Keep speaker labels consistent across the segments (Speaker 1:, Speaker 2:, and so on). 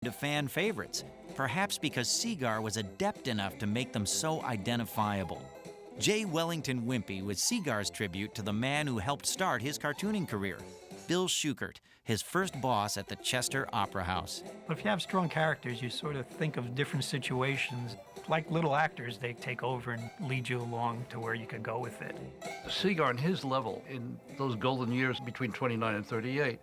Speaker 1: to fan favorites, perhaps because Seagar was adept enough to make them so identifiable. J. Wellington Wimpy was Seagar's tribute to the man who helped start his cartooning career, Bill Schukert, his first boss at the Chester Opera House.
Speaker 2: But if you have strong characters, you sort of think of different situations. Like little actors, they take over and lead you along to where you could go with it.
Speaker 3: Seagar and his level in those golden years between 29 and 38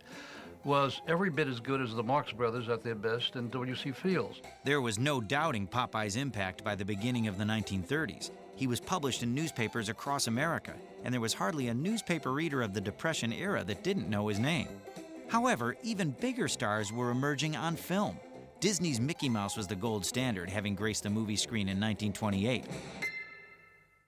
Speaker 3: was every bit as good as the Marx Brothers at their best and W.C. Fields.
Speaker 1: There was no doubting Popeye's impact by the beginning of the 1930s. He was published in newspapers across America, and there was hardly a newspaper reader of the Depression era that didn't know his name. However, even bigger stars were emerging on film. Disney's Mickey Mouse was the gold standard, having graced the movie screen in 1928.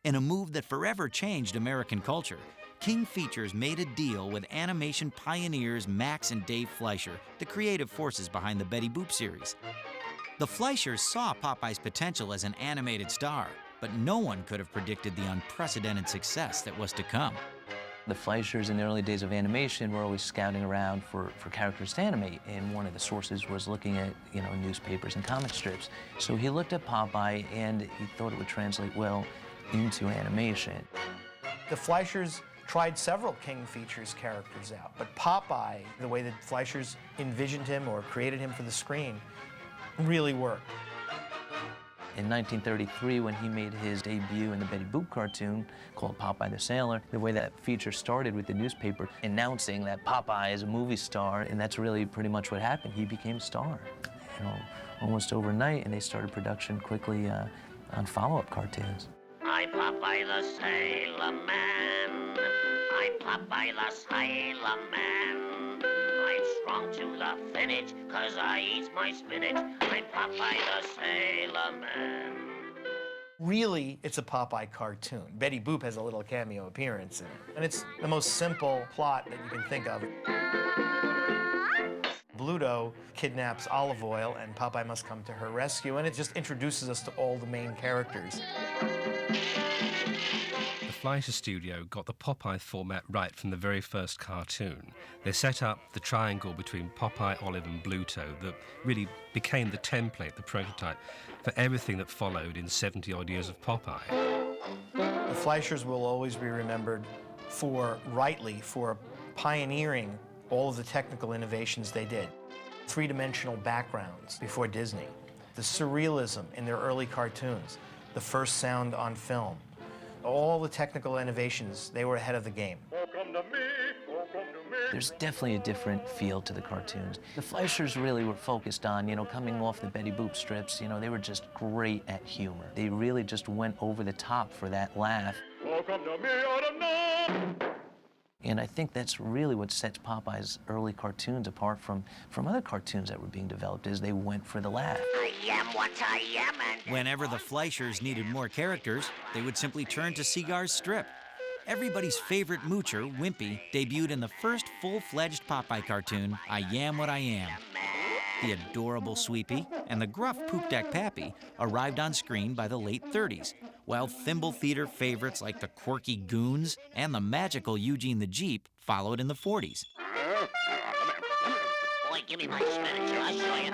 Speaker 1: In a move that forever changed American culture, King Features made a deal with animation pioneers Max and Dave Fleischer, the creative forces behind the Betty Boop series. The Fleischers saw Popeye's potential as an animated star, but no one could have predicted the unprecedented success that was to come.
Speaker 4: The Fleischers in the early days of animation were always scouting around for characters to animate, and one of the sources was looking at, newspapers and comic strips. So he looked at Popeye and he thought it would translate well into animation.
Speaker 5: The Fleischers tried several King Features characters out, but Popeye, the way that Fleischers envisioned him or created him for the screen, really worked.
Speaker 4: In 1933, when he made his debut in the Betty Boop cartoon called Popeye the Sailor, the way that feature started with the newspaper announcing that Popeye is a movie star, and that's really pretty much what happened. He became a star, almost overnight, and they started production quickly on follow-up cartoons.
Speaker 6: I'm Popeye the Sailor Man. I'm Popeye the Sailor Man. I'm strong to the finish, 'cause I eat my spinach. I'm Popeye the Sailor Man.
Speaker 5: Really, it's a Popeye cartoon. Betty Boop has a little cameo appearance in it. And it's the most simple plot that you can think of. Bluto kidnaps Olive Oyl, and Popeye must come to her rescue, and it just introduces us to all the main characters.
Speaker 7: The Fleischer studio got the Popeye format right from the very first cartoon. They set up the triangle between Popeye, Olive and Bluto that really became the template, the prototype, for everything that followed in 70-odd years of Popeye.
Speaker 5: The Fleischers will always be remembered rightly for pioneering all of the technical innovations they did. Three-dimensional backgrounds before Disney, the surrealism in their early cartoons, the first sound on film, all the technical innovations, they were ahead of the game.
Speaker 4: There's definitely a different feel to the cartoons. The Fleischers really were focused on, coming off the Betty Boop strips, they were just great at humor. They really just went over the top for that laugh. And I think that's really what sets Popeye's early cartoons apart from other cartoons that were being developed, is they went for the laugh.
Speaker 6: I am what I am, and
Speaker 1: Whenever the Fleischers needed more characters, they would simply turn to Seagar's strip. Everybody's favorite moocher, Wimpy, debuted in the first full-fledged Popeye cartoon, I Am What I Am. The adorable Sweepy and the gruff Poop Deck Pappy arrived on screen by the late 30s, while Thimble Theater favorites like the quirky Goons and the magical Eugene the Jeep followed in the 40s.
Speaker 6: boy, give me my spinach, I'll show you.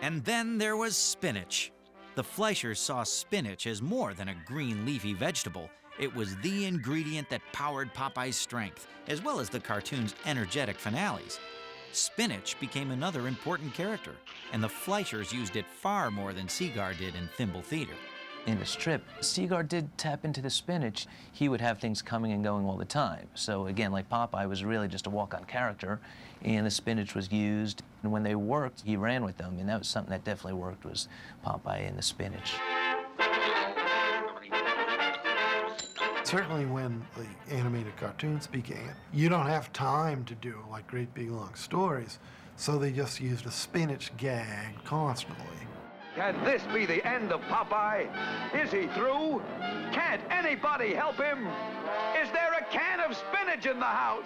Speaker 1: And then there was spinach. The Fleischers saw spinach as more than a green leafy vegetable. It was the ingredient that powered Popeye's strength, as well as the cartoon's energetic finales. Spinach became another important character, and the Fleischers used it far more than Seagar did in Thimble Theater.
Speaker 4: In the strip, Seagar did tap into the spinach. He would have things coming and going all the time. So again, like Popeye was really just a walk-on character, and the spinach was used, and when they worked, he ran with them, and that was something that definitely worked, was Popeye and the spinach.
Speaker 8: Certainly when the animated cartoons began, you don't have time to do like great big long stories, so they just used a spinach gag constantly.
Speaker 9: Can this be the end of Popeye? Is he through? Can't anybody help him? Is there a can of spinach in the house?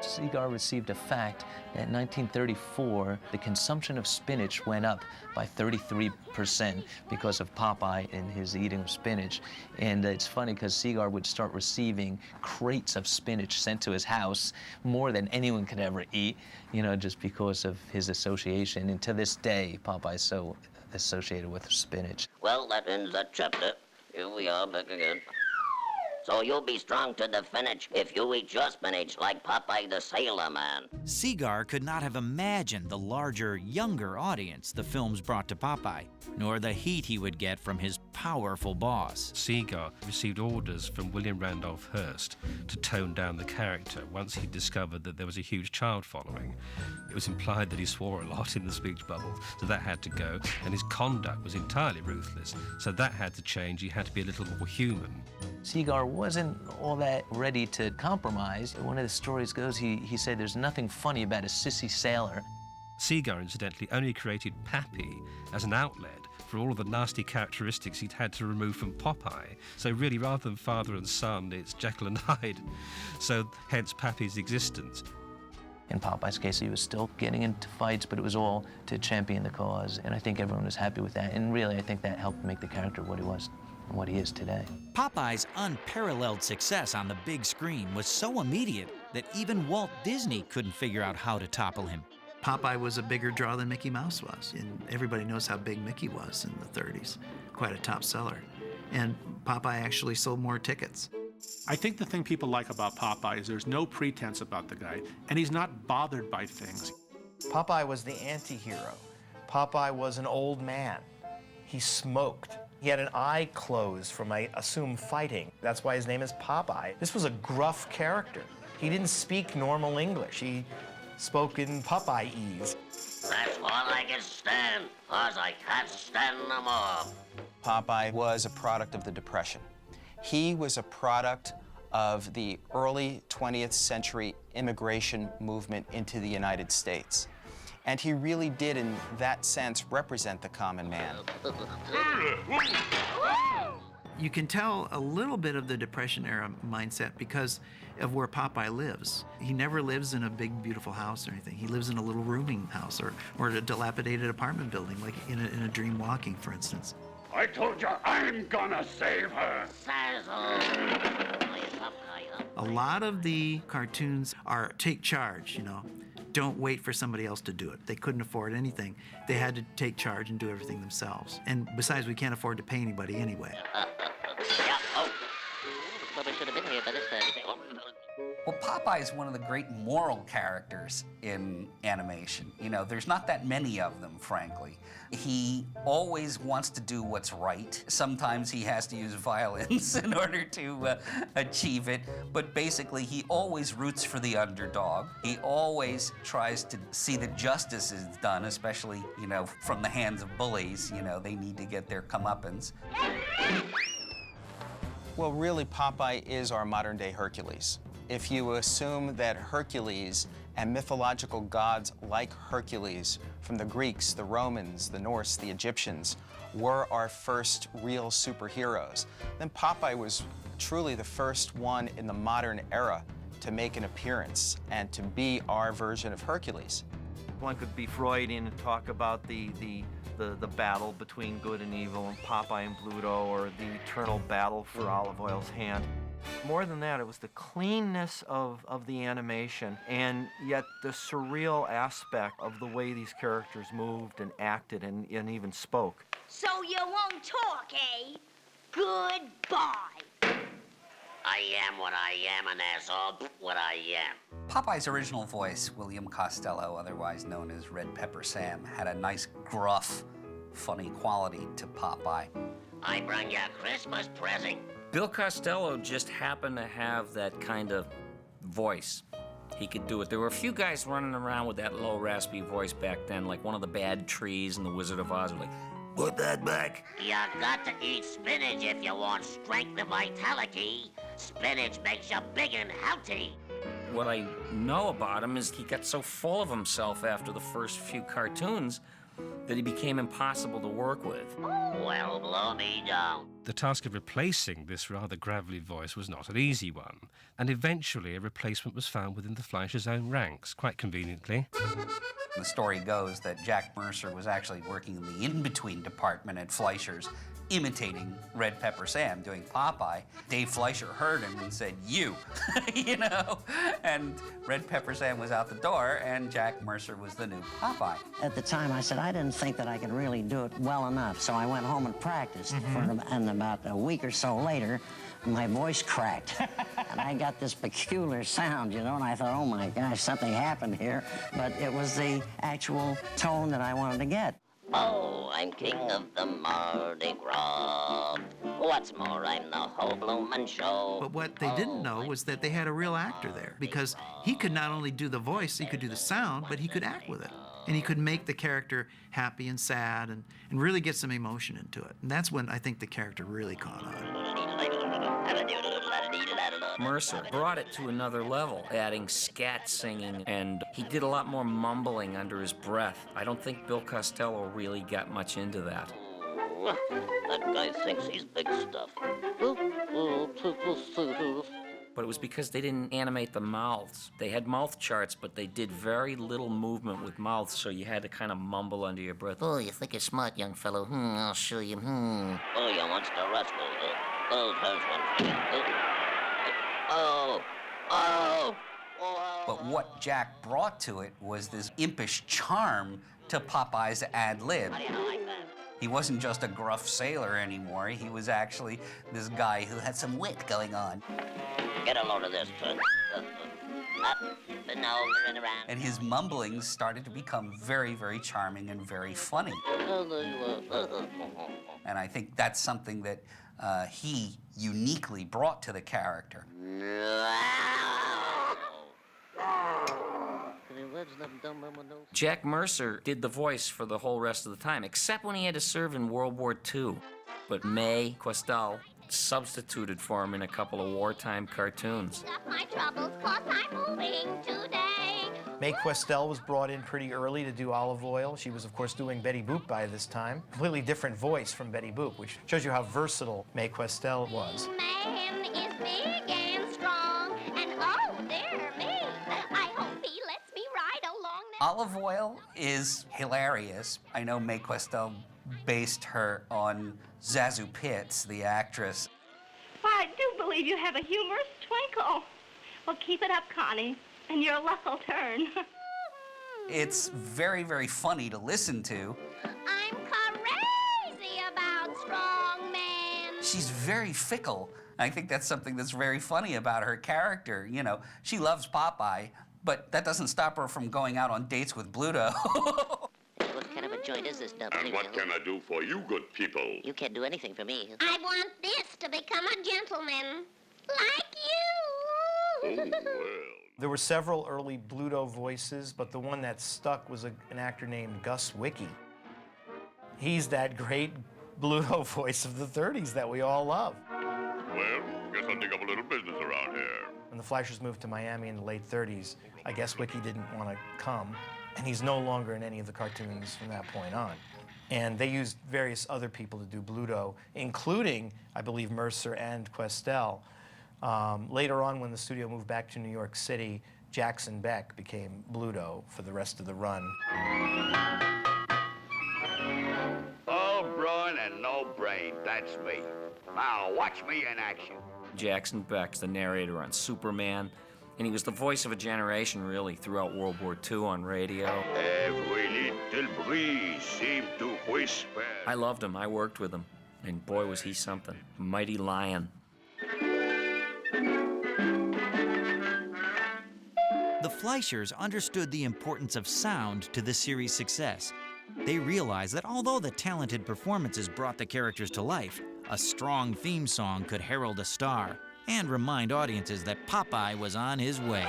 Speaker 4: Seagar received a fact that in 1934, the consumption of spinach went up by 33% because of Popeye and his eating of spinach. And it's funny because Seagar would start receiving crates of spinach sent to his house, more than anyone could ever eat, you know, just because of his association. And to this day, Popeye's so associated with spinach.
Speaker 6: Well, that ends that chapter. Here we are back again. So you'll be strong to the finish if you eat your spinach like Popeye the Sailor Man.
Speaker 1: Seagar could not have imagined the larger, younger audience the films brought to Popeye, nor the heat he would get from his powerful boss.
Speaker 7: Seagar received orders from William Randolph Hearst to tone down the character once he discovered that there was a huge child following. It was implied that he swore a lot in the speech bubbles, so that had to go, and his conduct was entirely ruthless, so that had to change. He had to be a little more human.
Speaker 4: Seagar wasn't all that ready to compromise. One of the stories goes, he said there's nothing funny about a sissy sailor.
Speaker 7: Seagar, incidentally, only created Pappy as an outlet for all of the nasty characteristics he'd had to remove from Popeye. So really, rather than father and son, it's Jekyll and Hyde. So hence Pappy's existence.
Speaker 4: In Popeye's case, he was still getting into fights, but it was all to champion the cause. And I think everyone was happy with that. And really, I think that helped make the character what he was and what he is today.
Speaker 1: Popeye's unparalleled success on the big screen was so immediate that even Walt Disney couldn't figure out how to topple him.
Speaker 10: Popeye was a bigger draw than Mickey Mouse was, and everybody knows how big Mickey was in the 30s. Quite a top seller. And Popeye actually sold more tickets.
Speaker 11: I think the thing people like about Popeye is there's no pretense about the guy, and he's not bothered by things.
Speaker 5: Popeye was the anti-hero. Popeye was an old man. He smoked. He had an eye closed from, I assume, fighting. That's why his name is Popeye. This was a gruff character. He didn't speak normal English. He spoke in Popeye-ese.
Speaker 6: That's all I can stand, 'cause I can't stand no more.
Speaker 12: Popeye was a product of the Depression. He was a product of the early 20th century immigration movement into the United States. And he really did, in that sense, represent the common man.
Speaker 10: You can tell a little bit of the Depression-era mindset because of where Popeye lives. He never lives in a big, beautiful house or anything. He lives in a little rooming house or a dilapidated apartment building, like in a Dream Walking, for instance.
Speaker 9: I told you I'm gonna save her.
Speaker 10: A lot of the cartoons are take charge, you know. Don't wait for somebody else to do it. They couldn't afford anything. They had to take charge and do everything themselves. And besides, we can't afford to pay anybody anyway.
Speaker 13: Well, Popeye is one of the great moral characters in animation. You know, there's not that many of them, frankly. He always wants to do what's right. Sometimes he has to use violence in order to achieve it, but basically he always roots for the underdog. He always tries to see that justice is done, especially, you know, from the hands of bullies. You know, they need to get their comeuppance.
Speaker 12: Well, really, Popeye is our modern-day Hercules. If you assume that Hercules and mythological gods like Hercules from the Greeks, the Romans, the Norse, the Egyptians were our first real superheroes, then Popeye was truly the first one in the modern era to make an appearance and to be our version of Hercules.
Speaker 14: One could be Freudian and talk about the battle between good and evil, and Popeye and Pluto, or the eternal battle for Olive Oil's hand. More than that, it was the cleanness of the animation, and yet the surreal aspect of the way these characters moved and acted and even spoke.
Speaker 15: So you won't talk, eh? Goodbye.
Speaker 6: I am what I am, an asshole, what I am.
Speaker 13: Popeye's original voice, William Costello, otherwise known as Red Pepper Sam, had a nice, gruff, funny quality to Popeye.
Speaker 6: I bring you a Christmas present.
Speaker 16: Bill Costello just happened to have that kind of voice. He could do it. There were a few guys running around with that low, raspy voice back then, like one of the Bad Trees and the Wizard of Oz, like, put that back.
Speaker 6: You got to eat spinach if you want strength and vitality. Spinach makes you big and healthy.
Speaker 16: What I know about him is he got so full of himself after the first few cartoons that he became impossible to work with.
Speaker 6: Well, blow me down.
Speaker 7: The task of replacing this rather gravelly voice was not an easy one, and eventually a replacement was found within the Fleischer's own ranks, quite conveniently.
Speaker 13: The story goes that Jack Mercer was actually working in the in-between department at Fleischer's, imitating Red Pepper Sam doing Popeye. Dave Fleischer heard him and said, "You," you know? And Red Pepper Sam was out the door, and Jack Mercer was the new Popeye.
Speaker 17: At the time, I said I didn't think that I could really do it well enough, so I went home and practiced. And about a week or so later, my voice cracked, and I got this peculiar sound, you know, and I thought, oh my gosh, something happened here. But it was the actual tone that I wanted to get.
Speaker 6: Oh, I'm king of the Mardi Gras. What's more, I'm the whole bloomin' show.
Speaker 10: But what they didn't know was that they had a real actor there, because he could not only do the voice, he could do the sound, but he could act with it. And he could make the character happy and sad and really get some emotion into it. And that's when I think the character really caught on.
Speaker 16: Mercer brought it to another level, adding scat singing, and he did a lot more mumbling under his breath. I don't think Bill Costello really got much into that.
Speaker 6: That guy thinks he's big stuff.
Speaker 16: But it was because they didn't animate the mouths. They had mouth charts, but they did very little movement with mouths, so you had to kind of mumble under your breath.
Speaker 6: Oh, you think you're smart, young fellow? I'll show you. Oh, you wants to rascal. Oh, there's one for you. Oh.
Speaker 13: But what Jack brought to it was this impish charm to Popeye's ad lib.
Speaker 6: How do you like that?
Speaker 13: He wasn't just a gruff sailor anymore. He was actually this guy who had some wit going on.
Speaker 6: Get a load of this, Toots. Up and over and around.
Speaker 13: And his mumblings started to become very, very charming and very funny. And I think that's something that he uniquely brought to the character.
Speaker 16: Jack Mercer did the voice for the whole rest of the time, except when he had to serve in World War II. But Mae Questel substituted for him in a couple of wartime cartoons.
Speaker 15: My troubles, 'cause I'm moving today.
Speaker 5: Mae Questel was brought in pretty early to do Olive Oyl. She was, of course, doing Betty Boop by this time. Completely different voice from Betty Boop, which shows you how versatile Mae Questel was.
Speaker 15: Man is big and strong, and oh, dear me, I hope he lets me ride along that.
Speaker 13: Olive Oyl is hilarious. I know Mae Questel based her on Zazu Pitts, the actress.
Speaker 18: I do believe you have a humorous twinkle. Well, keep it up, Connie, and your luck will turn.
Speaker 13: It's very, very funny to listen to.
Speaker 15: I'm crazy about strong men.
Speaker 13: She's very fickle. I think that's something that's very funny about her character. You know, she loves Popeye, but that doesn't stop her from going out on dates with Bluto.
Speaker 6: What kind of a joint is this, W?
Speaker 19: And what can I do for you, good people?
Speaker 6: You can't do anything for me.
Speaker 15: I want this to become a gentleman, like you.
Speaker 5: There were several early Bluto voices, but the one that stuck was an actor named Gus Wicke. He's that great Bluto voice of the 30s that we all love.
Speaker 19: Well, guess I'll dig up a little business around here.
Speaker 5: When the Fleischers moved to Miami in the late 30s, I guess Wicke didn't want to come, and he's no longer in any of the cartoons from that point on. And they used various other people to do Bluto, including, I believe, Mercer and Questel. Later on, when the studio moved back to New York City, Jackson Beck became Bluto for the rest of the run.
Speaker 9: All brawn and no brain, that's me. Now watch me in action.
Speaker 16: Jackson Beck's the narrator on Superman, and he was the voice of a generation, really, throughout World War II on radio.
Speaker 9: Every little breeze seemed to whisper.
Speaker 16: I loved him. I worked with him. And boy, was he something. Mighty Lion.
Speaker 1: The Fleischers understood the importance of sound to the series' success. They realized that although the talented performances brought the characters to life, a strong theme song could herald a star and remind audiences that Popeye was on his way.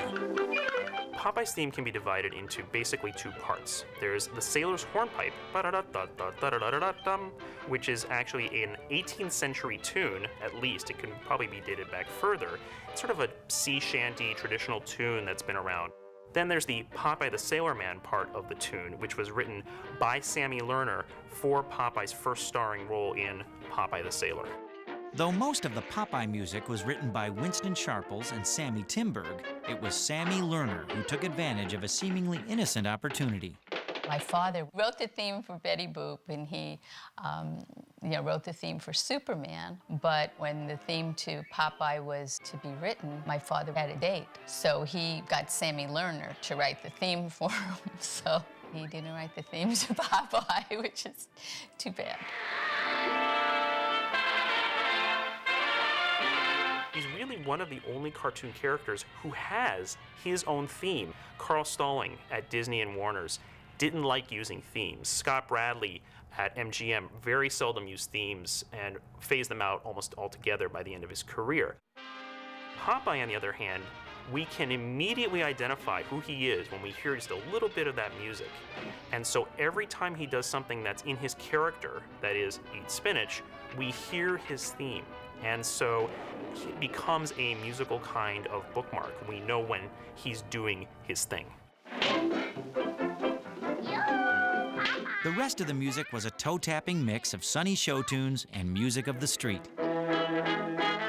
Speaker 20: Popeye's theme can be divided into basically two parts. There's the sailor's hornpipe, which is actually an 18th century tune, at least. It can probably be dated back further. It's sort of a sea shanty traditional tune that's been around. Then there's the Popeye the Sailor Man part of the tune, which was written by Sammy Lerner for Popeye's first starring role in Popeye the Sailor.
Speaker 1: Though most of the Popeye music was written by Winston Sharples and Sammy Timberg, it was Sammy Lerner who took advantage of a seemingly innocent opportunity.
Speaker 21: My father wrote the theme for Betty Boop, and he wrote the theme for Superman. But when the theme to Popeye was to be written, my father had a date. So he got Sammy Lerner to write the theme for him. So he didn't write the theme to Popeye, which is too bad.
Speaker 20: He's really one of the only cartoon characters who has his own theme. Carl Stalling at Disney and Warner's didn't like using themes. Scott Bradley at MGM very seldom used themes and phased them out almost altogether by the end of his career. Popeye, on the other hand, we can immediately identify who he is when we hear just a little bit of that music. And so every time he does something that's in his character, that is, eat spinach, we hear his theme. And so it becomes a musical kind of bookmark. We know when he's doing his thing.
Speaker 1: The rest of the music was a toe-tapping mix of sunny show tunes and music of the street.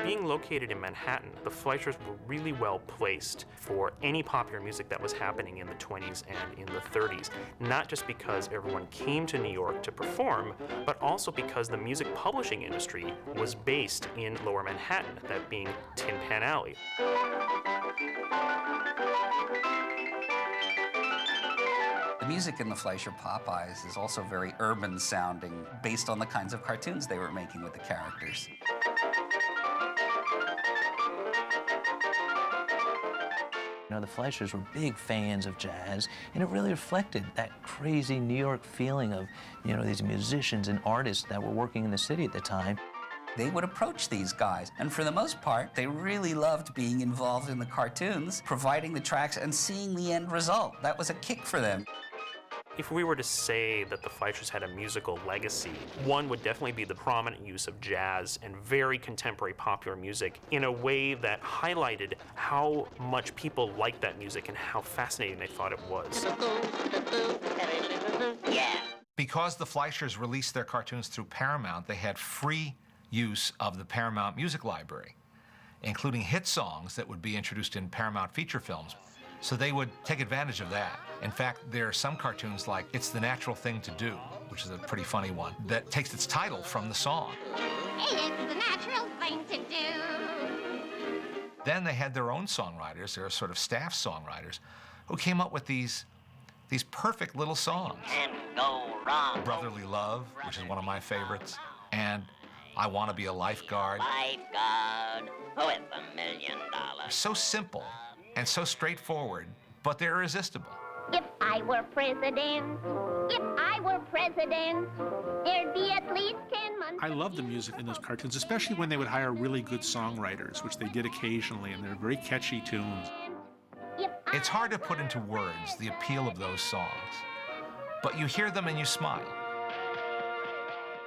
Speaker 20: Being located in Manhattan, the Fleischers were really well placed for any popular music that was happening in the 20s and in the 30s, not just because everyone came to New York to perform, but also because the music publishing industry was based in Lower Manhattan, that being Tin Pan Alley.
Speaker 13: The music in the Fleischer Popeyes is also very urban sounding, based on the kinds of cartoons they were making with the characters.
Speaker 4: You know, the Fleischers were big fans of jazz, and it really reflected that crazy New York feeling of, you know, these musicians and artists that were working in the city at the time.
Speaker 13: They would approach these guys, and for the most part, they really loved being involved in the cartoons, providing the tracks and seeing the end result. That was a kick for them.
Speaker 20: If we were to say that the Fleischers had a musical legacy, one would definitely be the prominent use of jazz and very contemporary popular music in a way that highlighted how much people liked that music and how fascinating they thought it was.
Speaker 22: Because the Fleischers released their cartoons through Paramount, they had free use of the Paramount Music Library, including hit songs that would be introduced in Paramount feature films. So they would take advantage of that. In fact, there are some cartoons like It's the Natural Thing to Do, which is a pretty funny one, that takes its title from the song.
Speaker 15: It's the natural thing to do.
Speaker 22: Then they had their own songwriters, their sort of staff songwriters, who came up with these perfect little songs.
Speaker 6: Can't go wrong.
Speaker 22: Brotherly Love, which is one of my favorites, and I Want to Be a Lifeguard.
Speaker 6: Lifeguard with $1 million.
Speaker 22: So simple and so straightforward, but they're irresistible.
Speaker 15: If I were president, there'd be at least 10 months.
Speaker 11: I love the music in those cartoons, especially when they would hire really good songwriters, which they did occasionally, and they're very catchy tunes.
Speaker 22: It's hard to put into words the appeal of those songs, but you hear them and you smile.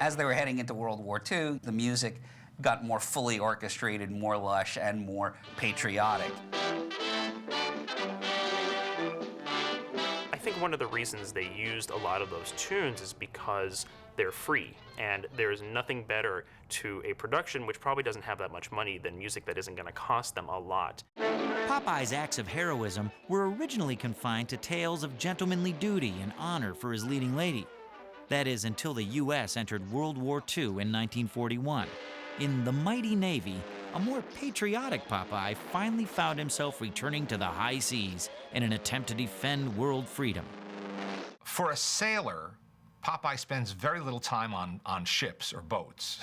Speaker 13: As they were heading into World War II, the music got more fully orchestrated, more lush, and more patriotic.
Speaker 20: I think one of the reasons they used a lot of those tunes is because they're free, and there's nothing better to a production which probably doesn't have that much money than music that isn't going to cost them a lot.
Speaker 1: Popeye's acts of heroism were originally confined to tales of gentlemanly duty and honor for his leading lady. That is, until the U.S. entered World War II in 1941. In The Mighty Navy, a more patriotic Popeye finally found himself returning to the high seas in an attempt to defend world freedom.
Speaker 22: For a sailor, Popeye spends very little time on ships or boats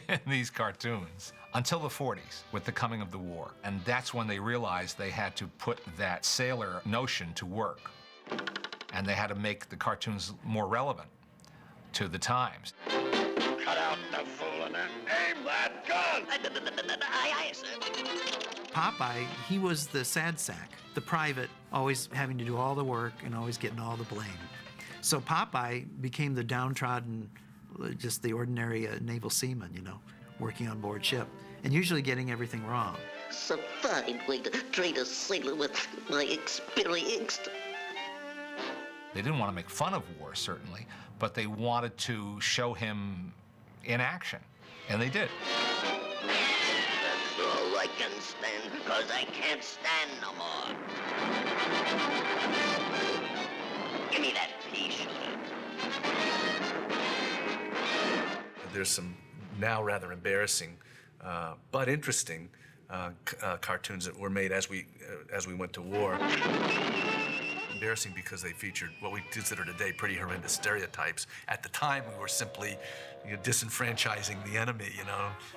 Speaker 22: in these cartoons until the 40s with the coming of the war. And that's when they realized they had to put that sailor notion to work. And they had to make the cartoons more relevant to the times.
Speaker 19: Cut out the fooling and aim that gun!
Speaker 6: Aye, sir.
Speaker 10: Popeye, he was the sad sack, the private, always having to do all the work and always getting all the blame. So Popeye became the downtrodden, just the ordinary naval seaman, you know, working on board ship, and usually getting everything wrong.
Speaker 6: It's a fine way to treat a sailor with my experience.
Speaker 22: They didn't want to make fun of war, certainly, but they wanted to show him in action, and they did.
Speaker 6: Frankenstein, 'cause I can't stand no more. Give me that pea shooter.
Speaker 2: There's some now rather embarrassing but interesting cartoons that were made as we went to war. Embarrassing because they featured what we consider today pretty horrendous stereotypes. At the time, we were simply disenfranchising the enemy,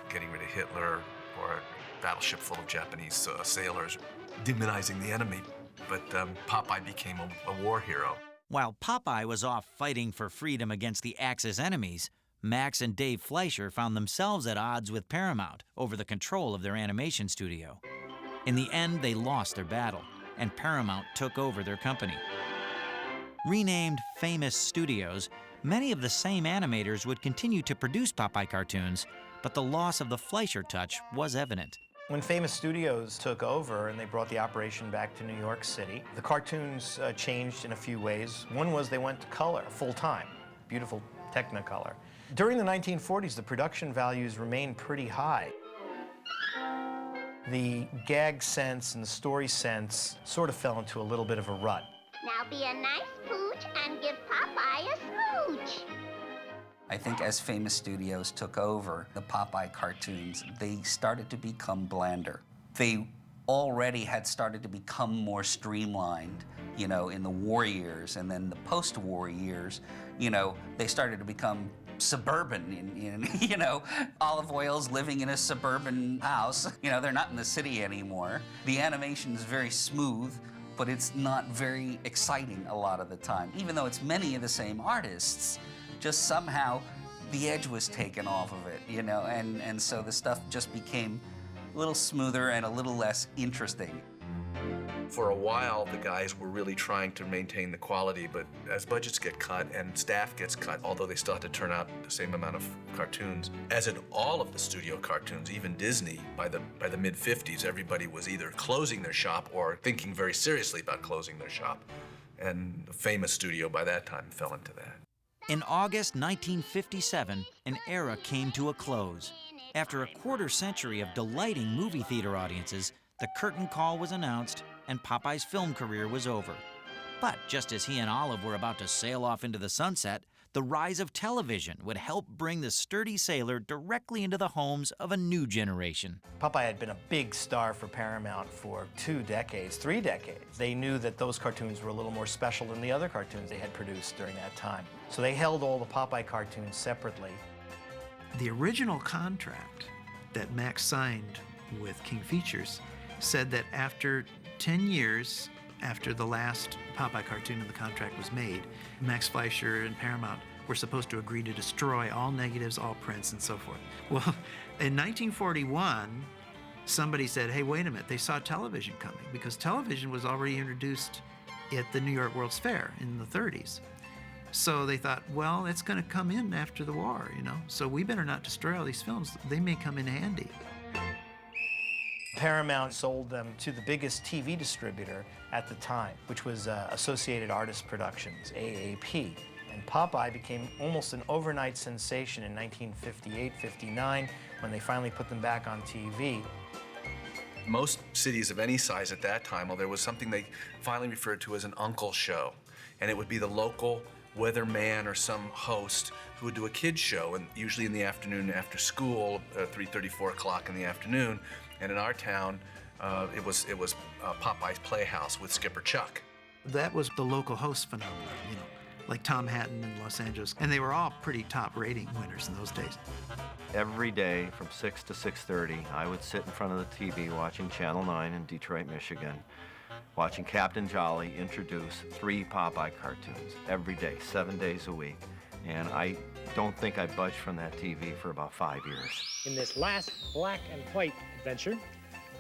Speaker 2: getting rid of Hitler or a battleship full of Japanese sailors, demonizing the enemy. But Popeye became a war hero.
Speaker 1: While Popeye was off fighting for freedom against the Axis enemies, Max and Dave Fleischer found themselves at odds with Paramount over the control of their animation studio. In the end, they lost their battle, and Paramount took over their company. Renamed Famous Studios, many of the same animators would continue to produce Popeye cartoons, but the loss of the Fleischer touch was evident.
Speaker 5: When Famous Studios took over and they brought the operation back to New York City, the cartoons changed in a few ways. One was they went to color full-time, beautiful Technicolor. During the 1940s, the production values remained pretty high. The gag sense and the story sense sort of fell into a little bit of a rut.
Speaker 15: Now be a nice pooch and give Popeye a smooch.
Speaker 13: I think as Famous Studios took over the Popeye cartoons, they started to become blander. They already had started to become more streamlined, in the war years, and then the post-war years, they started to become suburban, Olive Oil's living in a suburban house. They're not in the city anymore. The animation is very smooth, but it's not very exciting a lot of the time. Even though it's many of the same artists, just somehow the edge was taken off of it, and so the stuff just became a little smoother and a little less interesting.
Speaker 2: For a while, the guys were really trying to maintain the quality, but as budgets get cut and staff gets cut, although they still had to turn out the same amount of cartoons, as in all of the studio cartoons, even Disney, by the mid-50s, everybody was either closing their shop or thinking very seriously about closing their shop. And the Famous Studio by that time fell into that.
Speaker 1: In August 1957, an era came to a close. After a quarter century of delighting movie theater audiences, the curtain call was announced and Popeye's film career was over. But just as he and Olive were about to sail off into the sunset, the rise of television would help bring the sturdy sailor directly into the homes of a new generation.
Speaker 5: Popeye had been a big star for Paramount for 2 decades, 3 decades. They knew that those cartoons were a little more special than the other cartoons they had produced during that time. So they held all the Popeye cartoons separately.
Speaker 10: The original contract that Max signed with King Features said that after 10 years after the last Popeye cartoon in the contract was made, Max Fleischer and Paramount were supposed to agree to destroy all negatives, all prints, and so forth. Well, in 1941, somebody said, hey, wait a minute, they saw television coming, because television was already introduced at the New York World's Fair in the 30s. So they thought, well, it's going to come in after the war, so we better not destroy all these films. They may come in handy.
Speaker 5: Paramount sold them to the biggest TV distributor at the time, which was Associated Artists Productions, AAP. And Popeye became almost an overnight sensation in 1958-59 when they finally put them back on TV.
Speaker 2: Most cities of any size at that time, well, there was something they finally referred to as an uncle show. And it would be the local weatherman or some host who would do a kids show, and usually in the afternoon after school, 3:30, 4 o'clock in the afternoon. And in our town, it was Popeye's Playhouse with Skipper Chuck.
Speaker 10: That was the local host phenomenon, like Tom Hatton in Los Angeles. And they were all pretty top rating winners in those days.
Speaker 14: Every day from 6 to 6:30, I would sit in front of the TV watching Channel 9 in Detroit, Michigan, watching Captain Jolly introduce 3 Popeye cartoons every day, 7 days a week. And I don't think I budged from that TV for about 5 years.
Speaker 3: In this last black and white adventure,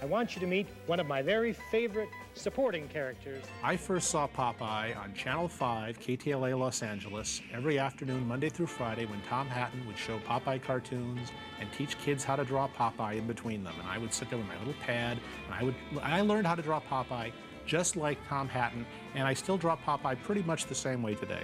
Speaker 3: I want you to meet one of my very favorite supporting characters.
Speaker 11: I first saw Popeye on Channel 5, KTLA Los Angeles, every afternoon, Monday through Friday, when Tom Hatton would show Popeye cartoons and teach kids how to draw Popeye in between them. And I would sit there with my little pad, and I learned how to draw Popeye just like Tom Hatton, and I still draw Popeye pretty much the same way today.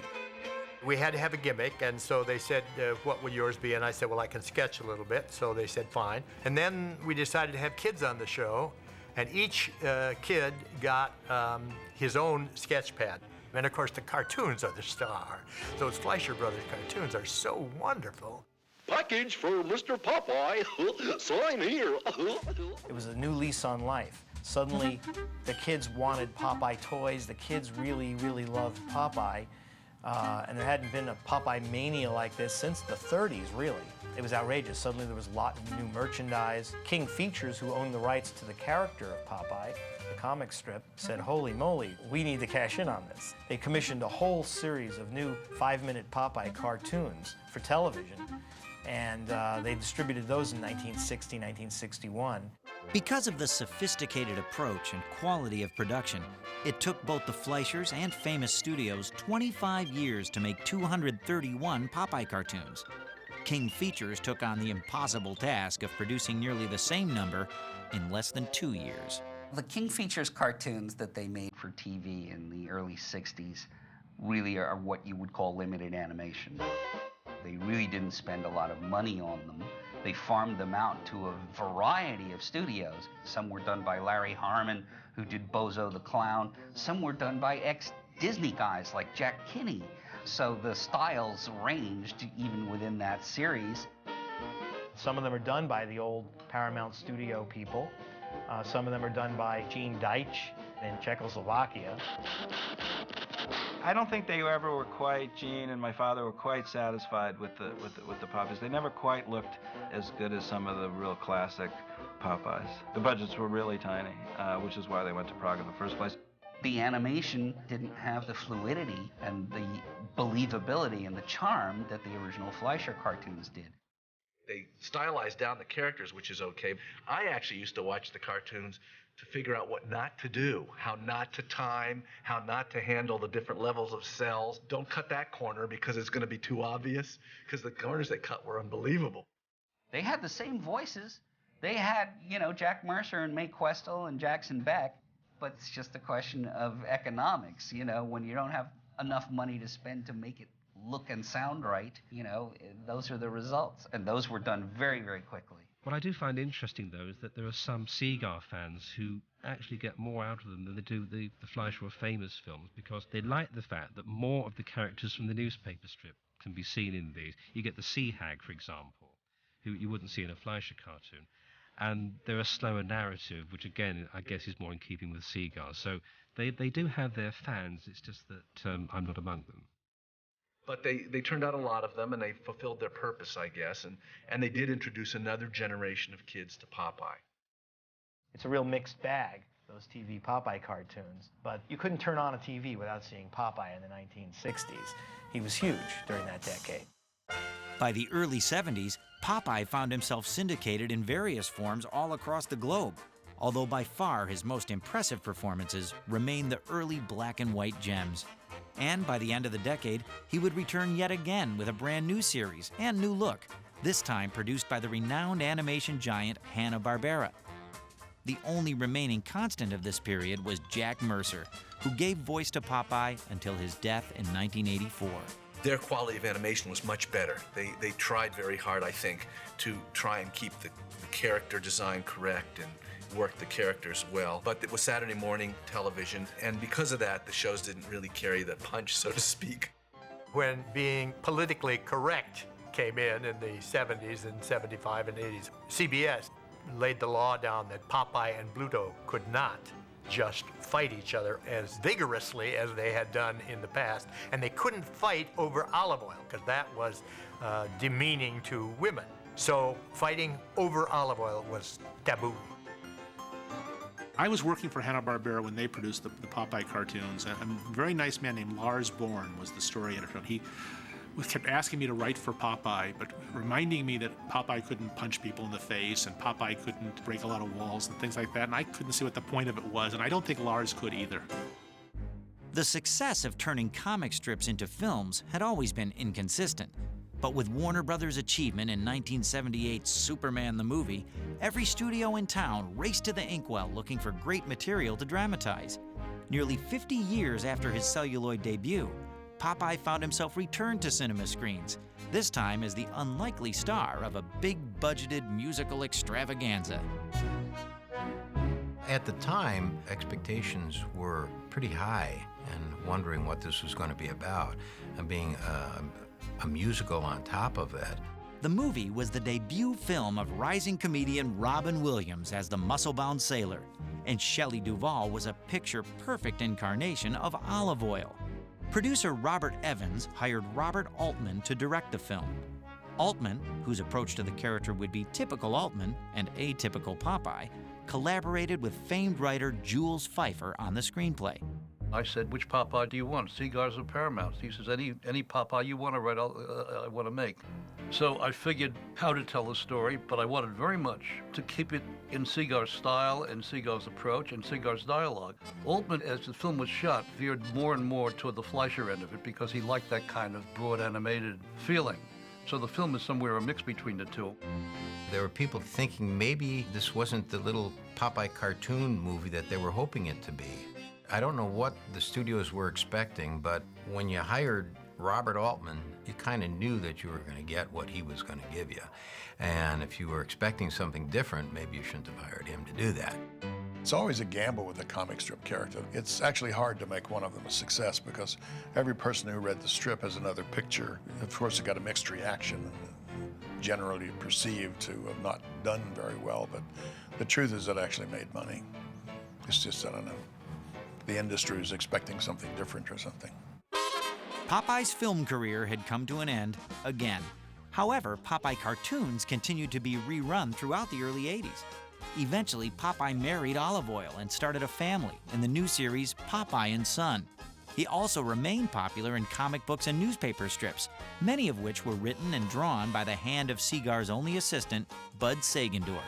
Speaker 8: We had to have a gimmick, and so they said, what would yours be? And I said, well, I can sketch a little bit. So they said, fine. And then we decided to have kids on the show, and each kid got his own sketch pad. And of course, the cartoons are the star. Those Fleischer Brothers cartoons are so wonderful.
Speaker 9: Package for Mr. Popeye. Sign here.
Speaker 5: It was a new lease on life. Suddenly, the kids wanted Popeye toys. The kids really, really loved Popeye. And there hadn't been a Popeye mania like this since the 30s, really. It was outrageous. Suddenly there was a lot of new merchandise. King Features, who owned the rights to the character of Popeye, the comic strip, said, holy moly, we need to cash in on this. They commissioned a whole series of new 5-minute Popeye cartoons for television, and they distributed those in 1960, 1961.
Speaker 1: Because of the sophisticated approach and quality of production, it took both the Fleischers and Famous Studios 25 years to make 231 Popeye cartoons. King Features took on the impossible task of producing nearly the same number in less than 2 years.
Speaker 13: The King Features cartoons that they made for TV in the early 60s really are what you would call limited animation. They really didn't spend a lot of money on them. They farmed them out to a variety of studios. Some were done by Larry Harmon, who did Bozo the Clown. Some were done by ex-Disney guys like Jack Kinney. So the styles ranged even within that series.
Speaker 5: Some of them are done by the old Paramount Studio people. Some of them are done by Gene Deitch in Czechoslovakia.
Speaker 12: I don't think they ever were quite, Gene and my father were quite satisfied with the Popeyes. They never quite looked as good as some of the real classic Popeyes. The budgets were really tiny, which is why they went to Prague in the first place.
Speaker 13: The animation didn't have the fluidity and the believability and the charm that the original Fleischer cartoons did.
Speaker 2: They stylized down the characters, which is okay. I actually used to watch the cartoons to figure out what not to do, how not to time, how not to handle the different levels of cells. Don't cut that corner because it's going to be too obvious, because the corners they cut were unbelievable.
Speaker 13: They had the same voices. They had, you know, Jack Mercer and Mae Questel and Jackson Beck, but it's just a question of economics. You know, when you don't have enough money to spend to make it look and sound right, you know, those are the results. And those were done very, very quickly.
Speaker 7: What I do find interesting, though, is that there are some Seagar fans who actually get more out of them than they do the Fleischer or Famous films, because they like the fact that more of the characters from the newspaper strip can be seen in these. You get the Sea Hag, for example, who you wouldn't see in a Fleischer cartoon. And they're a slower narrative, which, again, I guess is more in keeping with Seagar. So they do have their fans. It's just that I'm not among them.
Speaker 2: But they turned out a lot of them, and they fulfilled their purpose, I guess, and they did introduce another generation of kids to Popeye.
Speaker 5: It's a real mixed bag, those TV Popeye cartoons. But you couldn't turn on a TV without seeing Popeye in the 1960s. He was huge during that decade.
Speaker 1: By the early 70s, Popeye found himself syndicated in various forms all across the globe, although by far his most impressive performances remain the early black and white gems. And by the end of the decade, he would return yet again with a brand new series and new look, this time produced by the renowned animation giant Hanna-Barbera. The only remaining constant of this period was Jack Mercer, who gave voice to Popeye until his death in 1984.
Speaker 2: Their quality of animation was much better. They tried very hard, I think, to try and keep the character design correct and work the characters well. But it was Saturday morning television, and because of that, the shows didn't really carry the punch, so to speak.
Speaker 8: When being politically correct came in the 70s and 75 and 80s, CBS laid the law down that Popeye and Bluto could not just fight each other as vigorously as they had done in the past, and they couldn't fight over olive oil because that was demeaning to women. So fighting over olive oil was taboo.
Speaker 11: I was working for Hanna-Barbera when they produced the Popeye cartoons, and a very nice man named Lars Born was the story editor. He kept asking me to write for Popeye, but reminding me that Popeye couldn't punch people in the face, and Popeye couldn't break a lot of walls and things like that, and I couldn't see what the point of it was, and I don't think Lars could either.
Speaker 1: The success of turning comic strips into films had always been inconsistent. But with Warner Brothers' achievement in 1978's Superman the movie, every studio in town raced to the inkwell looking for great material to dramatize. Nearly 50 years after his celluloid debut, Popeye found himself returned to cinema screens, this time as the unlikely star of a big-budgeted musical extravaganza.
Speaker 17: At the time, expectations were pretty high, and wondering what this was going to be about, and being a musical on top of it.
Speaker 1: The movie was the debut film of rising comedian Robin Williams as the muscle-bound sailor, and Shelley Duvall was a picture-perfect incarnation of Olive Oyl. Producer Robert Evans hired Robert Altman to direct the film. Altman, whose approach to the character would be typical Altman and atypical Popeye, collaborated with famed writer Jules Feiffer on the screenplay.
Speaker 18: I said, which Popeye do you want, Seagars or Paramount? He says, any Popeye you want to write, I want to make. So I figured how to tell the story, but I wanted very much to keep it in Seagar's style and Seagar's approach and Seagar's dialogue. Altman, as the film was shot, veered more and more toward the Fleischer end of it because he liked that kind of broad animated feeling. So the film is somewhere a mix between the two.
Speaker 17: There were people thinking maybe this wasn't the little Popeye cartoon movie that they were hoping it to be. I don't know what the studios were expecting, but when you hired Robert Altman, you kind of knew that you were going to get what he was going to give you. And if you were expecting something different, maybe you shouldn't have hired him to do that.
Speaker 23: It's always a gamble with a comic strip character. It's actually hard to make one of them a success because every person who read the strip has another picture. Of course, it got a mixed reaction, generally perceived to have not done very well, but the truth is it actually made money. It's just, I don't know, the industry is expecting something different or something.
Speaker 1: Popeye's film career had come to an end again. However, Popeye cartoons continued to be rerun throughout the early 80s. Eventually, Popeye married Olive Oyl and started a family in the new series Popeye and Son. He also remained popular in comic books and newspaper strips, many of which were written and drawn by the hand of Seagar's only assistant, Bud Sagendorf.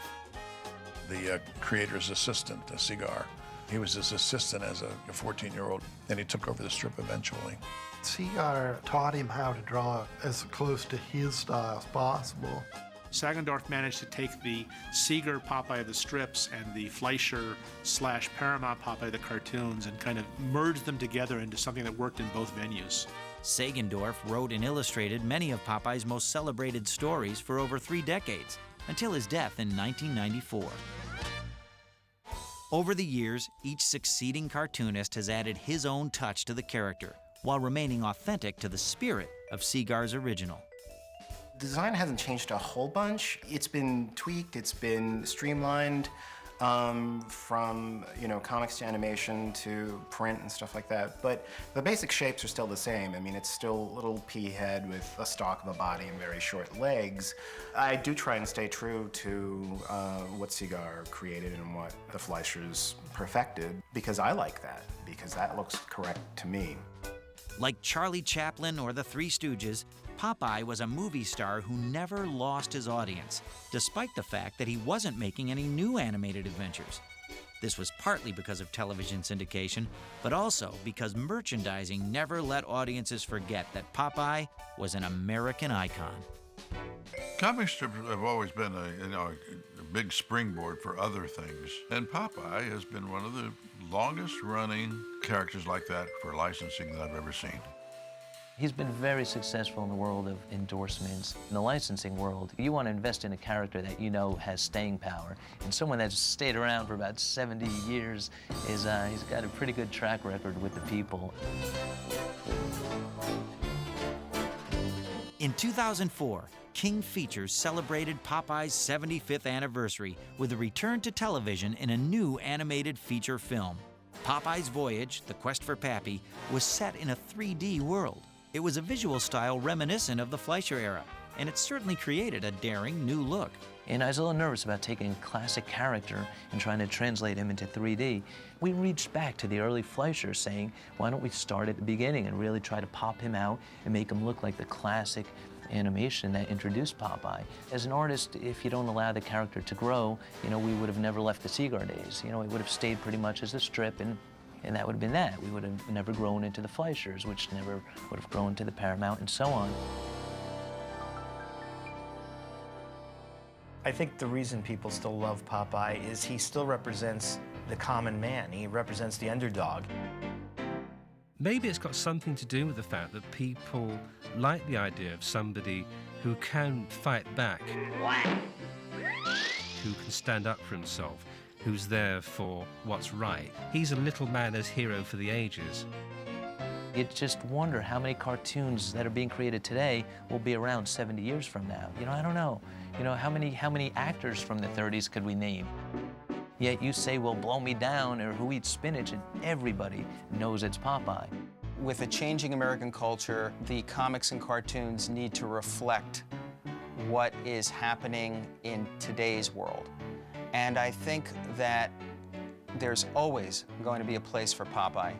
Speaker 23: The creator's assistant, Seagar, he was his assistant as a 14-year-old, and he took over the strip eventually.
Speaker 24: Seagar taught him how to draw as close to his style as possible.
Speaker 11: Sagendorf managed to take the Seagar Popeye of the strips and the Fleischer/Paramount Popeye of the cartoons and kind of merge them together into something that worked in both venues.
Speaker 1: Sagendorf wrote and illustrated many of Popeye's most celebrated stories for over 3 decades, until his death in 1994. Over the years, each succeeding cartoonist has added his own touch to the character, while remaining authentic to the spirit of Seagar's original.
Speaker 25: Design hasn't changed a whole bunch. It's been tweaked, it's been streamlined from comics to animation to print and stuff like that. But the basic shapes are still the same. I mean, it's still a little pea head with a stalk of a body and very short legs. I do try and stay true to what Seagar created and what the Fleischers perfected because I like that, because that looks correct to me.
Speaker 1: Like Charlie Chaplin or the Three Stooges, Popeye was a movie star who never lost his audience, despite the fact that he wasn't making any new animated adventures. This was partly because of television syndication, but also because merchandising never let audiences forget that Popeye was an American icon.
Speaker 26: Comic strips have always been a big springboard for other things, and Popeye has been one of the longest-running characters like that for licensing that I've ever seen.
Speaker 4: He's been very successful in the world of endorsements. In the licensing world, you want to invest in a character that you know has staying power. And someone that's stayed around for about 70 years he's got a pretty good track record with the people.
Speaker 1: In 2004, King Features celebrated Popeye's 75th anniversary with a return to television in a new animated feature film. Popeye's Voyage, The Quest for Pappy, was set in a 3D world. It was a visual style reminiscent of the Fleischer era, and it certainly created a daring new look.
Speaker 4: And I was a little nervous about taking a classic character and trying to translate him into 3D. We reached back to the early Fleischers saying, why don't we start at the beginning and really try to pop him out and make him look like the classic animation that introduced Popeye. As an artist, if you don't allow the character to grow, we would have never left the Seagar days. It would have stayed pretty much as a strip, and that would have been that. We would have never grown into the Fleischers, which never would have grown to the Paramount, and so on.
Speaker 5: I think the reason people still love Popeye is he still represents the common man. He represents the underdog.
Speaker 7: Maybe it's got something to do with the fact that people like the idea of somebody who can fight back, who can stand up for himself, who's there for what's right. He's a little man as hero for the ages.
Speaker 4: You just wonder how many cartoons that are being created today will be around 70 years from now. You know, I don't know. You know, how many actors from the 30s could we name? Yet you say, well, Blow Me Down or Who Eats Spinach, and everybody knows it's Popeye.
Speaker 6: With a changing American culture, the comics and cartoons need to reflect what is happening in today's world. And I think that there's always going to be a place for Popeye.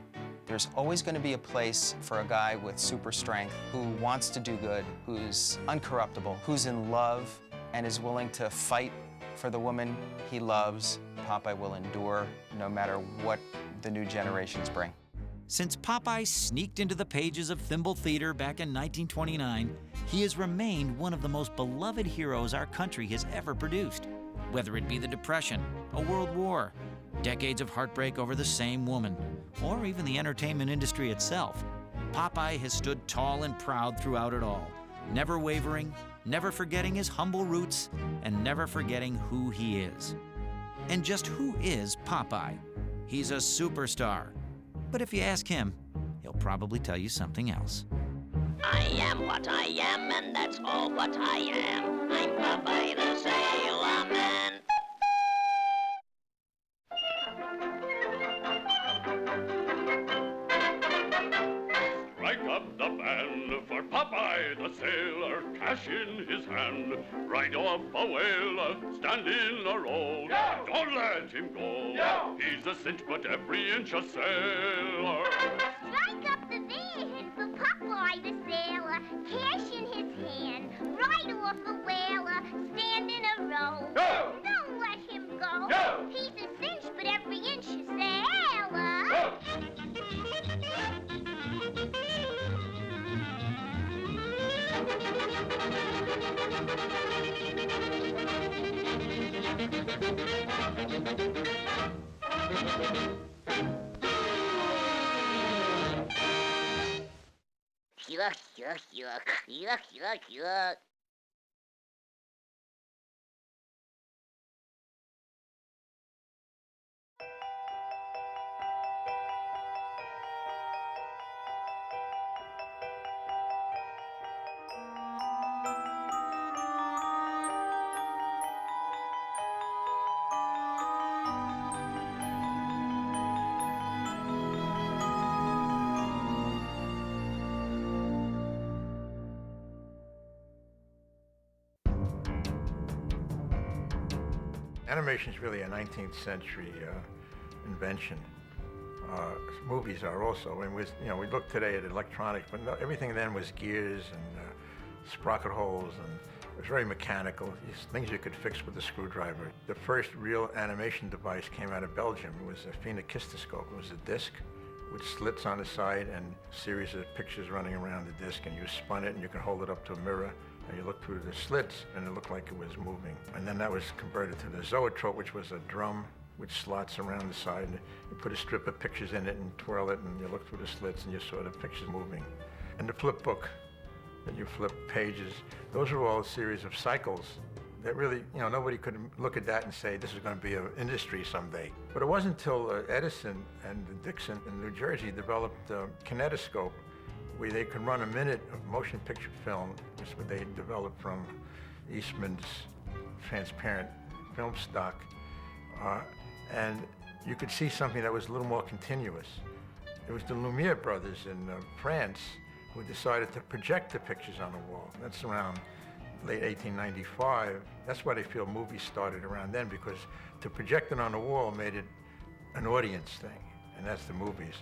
Speaker 6: There's always going to be a place for a guy with super strength who wants to do good, who's uncorruptible, who's in love and is willing to fight for the woman he loves. Popeye will endure no matter what the new generations bring.
Speaker 1: Since Popeye sneaked into the pages of Thimble Theater back in 1929, he has remained one of the most beloved heroes our country has ever produced. Whether it be the Depression, a world war, decades of heartbreak over the same woman, or even the entertainment industry itself, Popeye has stood tall and proud throughout it all, never wavering, never forgetting his humble roots, and never forgetting who he is. And just who is Popeye? He's a superstar. But if you ask him, he'll probably tell you something else.
Speaker 15: I am what I am, and that's all what I am. I'm Popeye the Sailor Man.
Speaker 16: Strike up the band for Popeye the sailor, cash in his hand. Ride off a whale, stand in a row. Yo! Don't let him go. Yo! He's a cinch, but every inch a sailor.
Speaker 15: Strike up the band for Popeye the sailor, cash in his hand. Ride off a whaler, stand in a row.
Speaker 16: Yo!
Speaker 15: Don't let him go.
Speaker 16: Yo!
Speaker 15: He's a cinch, but every inch a sailor.
Speaker 16: Yo!
Speaker 15: Yuck, yuck, yuck, yuck, yuck, yuck.
Speaker 8: Animation is really a 19th century invention. Movies are also, and we look today at electronics, but everything then was gears and sprocket holes, and it was very mechanical. Things you could fix with a screwdriver. The first real animation device came out of Belgium. It was a phenakistoscope. It was a disc with slits on the side and a series of pictures running around the disc, and you spun it and you can hold it up to a mirror. And you look through the slits, and it looked like it was moving. And then that was converted to the zoetrope, which was a drum with slots around the side. And you put a strip of pictures in it and twirl it, and you look through the slits, and you saw the pictures moving. And the flip book, that you flip pages, those are all a series of cycles that really, nobody could look at that and say, this is going to be an industry someday. But it wasn't until Edison and Dixon in New Jersey developed a kinetoscope, where they can run a minute of motion picture film, which is what they developed from Eastman's transparent film stock. And you could see something that was a little more continuous. It was the Lumiere brothers in France who decided to project the pictures on the wall. That's around late 1895. That's why they feel movies started around then, because to project it on the wall made it an audience thing, and that's the movies.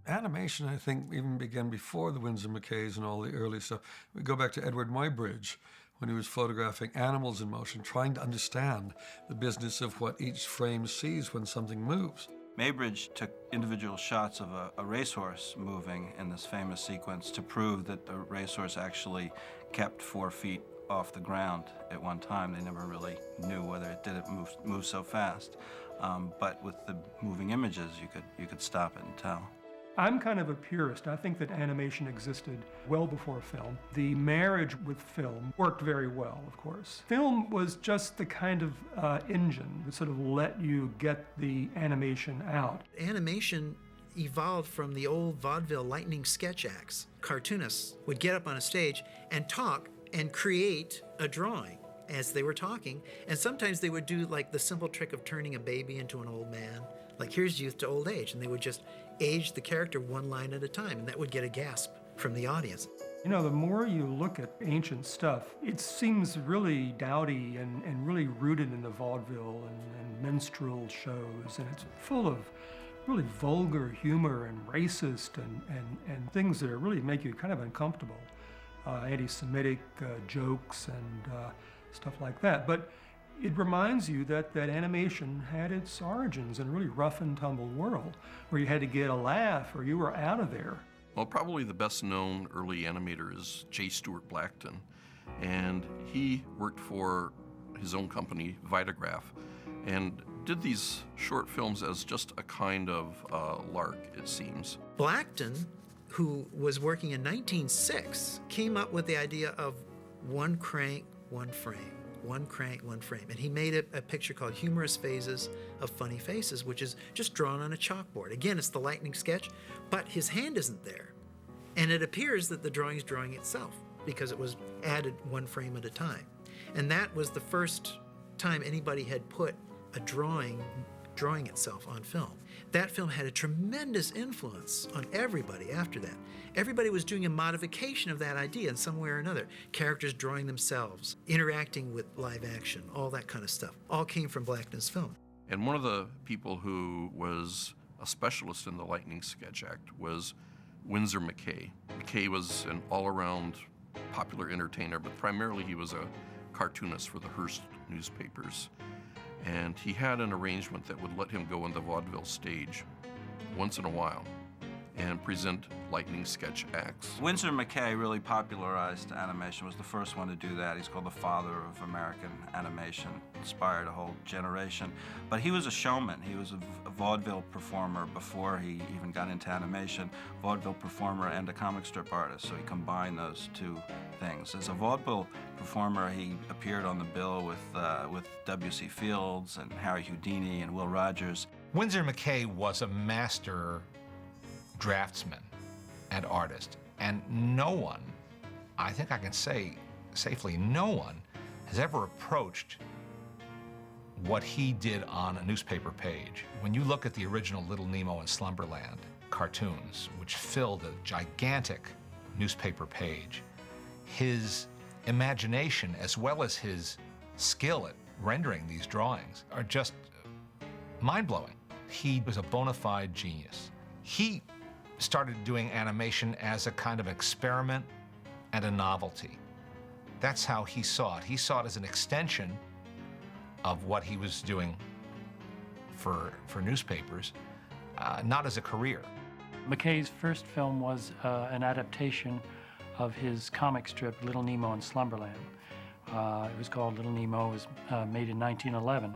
Speaker 19: Animation, I think, even began before the Winsor McKays and all the early stuff. We go back to Edward Muybridge, when he was photographing animals in motion, trying to understand the business of what each frame sees when something moves.
Speaker 12: Muybridge took individual shots of a racehorse moving in this famous sequence to prove that the racehorse actually kept 4 feet off the ground at one time. They never really knew whether it did move so fast. But with the moving images, you could stop it and tell.
Speaker 3: I'm kind of a purist. I think that animation existed well before film. The marriage with film worked very well, of course. Film was just the kind of engine that sort of let you get the animation out.
Speaker 10: Animation evolved from the old vaudeville lightning sketch acts. Cartoonists would get up on a stage and talk and create a drawing as they were talking, and sometimes they would do like the simple trick of turning a baby into an old man, like here's youth to old age, and they would just age the character one line at a time, and that would get a gasp from the audience.
Speaker 3: You know, the more you look at ancient stuff, it seems really dowdy and really rooted in the vaudeville and minstrel shows, and it's full of really vulgar humor and racist and things that really make you kind of uncomfortable. Anti-Semitic jokes and stuff like that. But it reminds you that animation had its origins in a really rough and tumble world where you had to get a laugh or you were out of there.
Speaker 14: Well, probably the best known early animator is J. Stuart Blackton, and he worked for his own company, Vitagraph, and did these short films as just a kind of lark, it seems.
Speaker 10: Blackton, who was working in 1906, came up with the idea of one crank, one frame. One crank, one frame. And he made a picture called Humorous Phases of Funny Faces, which is just drawn on a chalkboard. Again, it's the lightning sketch, but his hand isn't there. And it appears that the drawing's drawing itself because it was added one frame at a time. And that was the first time anybody had put a drawing itself on film. That film had a tremendous influence on everybody after that. Everybody was doing a modification of that idea in some way or another. Characters drawing themselves, interacting with live action, all that kind of stuff. All came from Blackton's film.
Speaker 14: And one of the people who was a specialist in the lightning sketch act was Winsor McCay. McCay was an all-around popular entertainer, but primarily he was a cartoonist for the Hearst newspapers. And he had an arrangement that would let him go on the vaudeville stage once in a while and present lightning sketch acts.
Speaker 12: Winsor McCay really popularized animation, was the first one to do that. He's called the father of American animation, inspired a whole generation. But he was a showman. He was a vaudeville performer before he even got into animation, vaudeville performer and a comic strip artist, so he combined those two things. As a vaudeville performer, he appeared on the bill with W.C. Fields and Harry Houdini and Will Rogers.
Speaker 20: Winsor McCay was a master draftsman and artist, and no one, I think I can say safely, no one has ever approached what he did on a newspaper page. When you look at the original Little Nemo and Slumberland cartoons, which filled a gigantic newspaper page, his imagination as well as his skill at rendering these drawings are just mind-blowing. He was a bona fide genius. He started doing animation as a kind of experiment and a novelty. That's how he saw it. He saw it as an extension of what he was doing for newspapers, not as a career.
Speaker 21: McCay's first film was an adaptation of his comic strip, Little Nemo and Slumberland. It was called Little Nemo. It was made in 1911.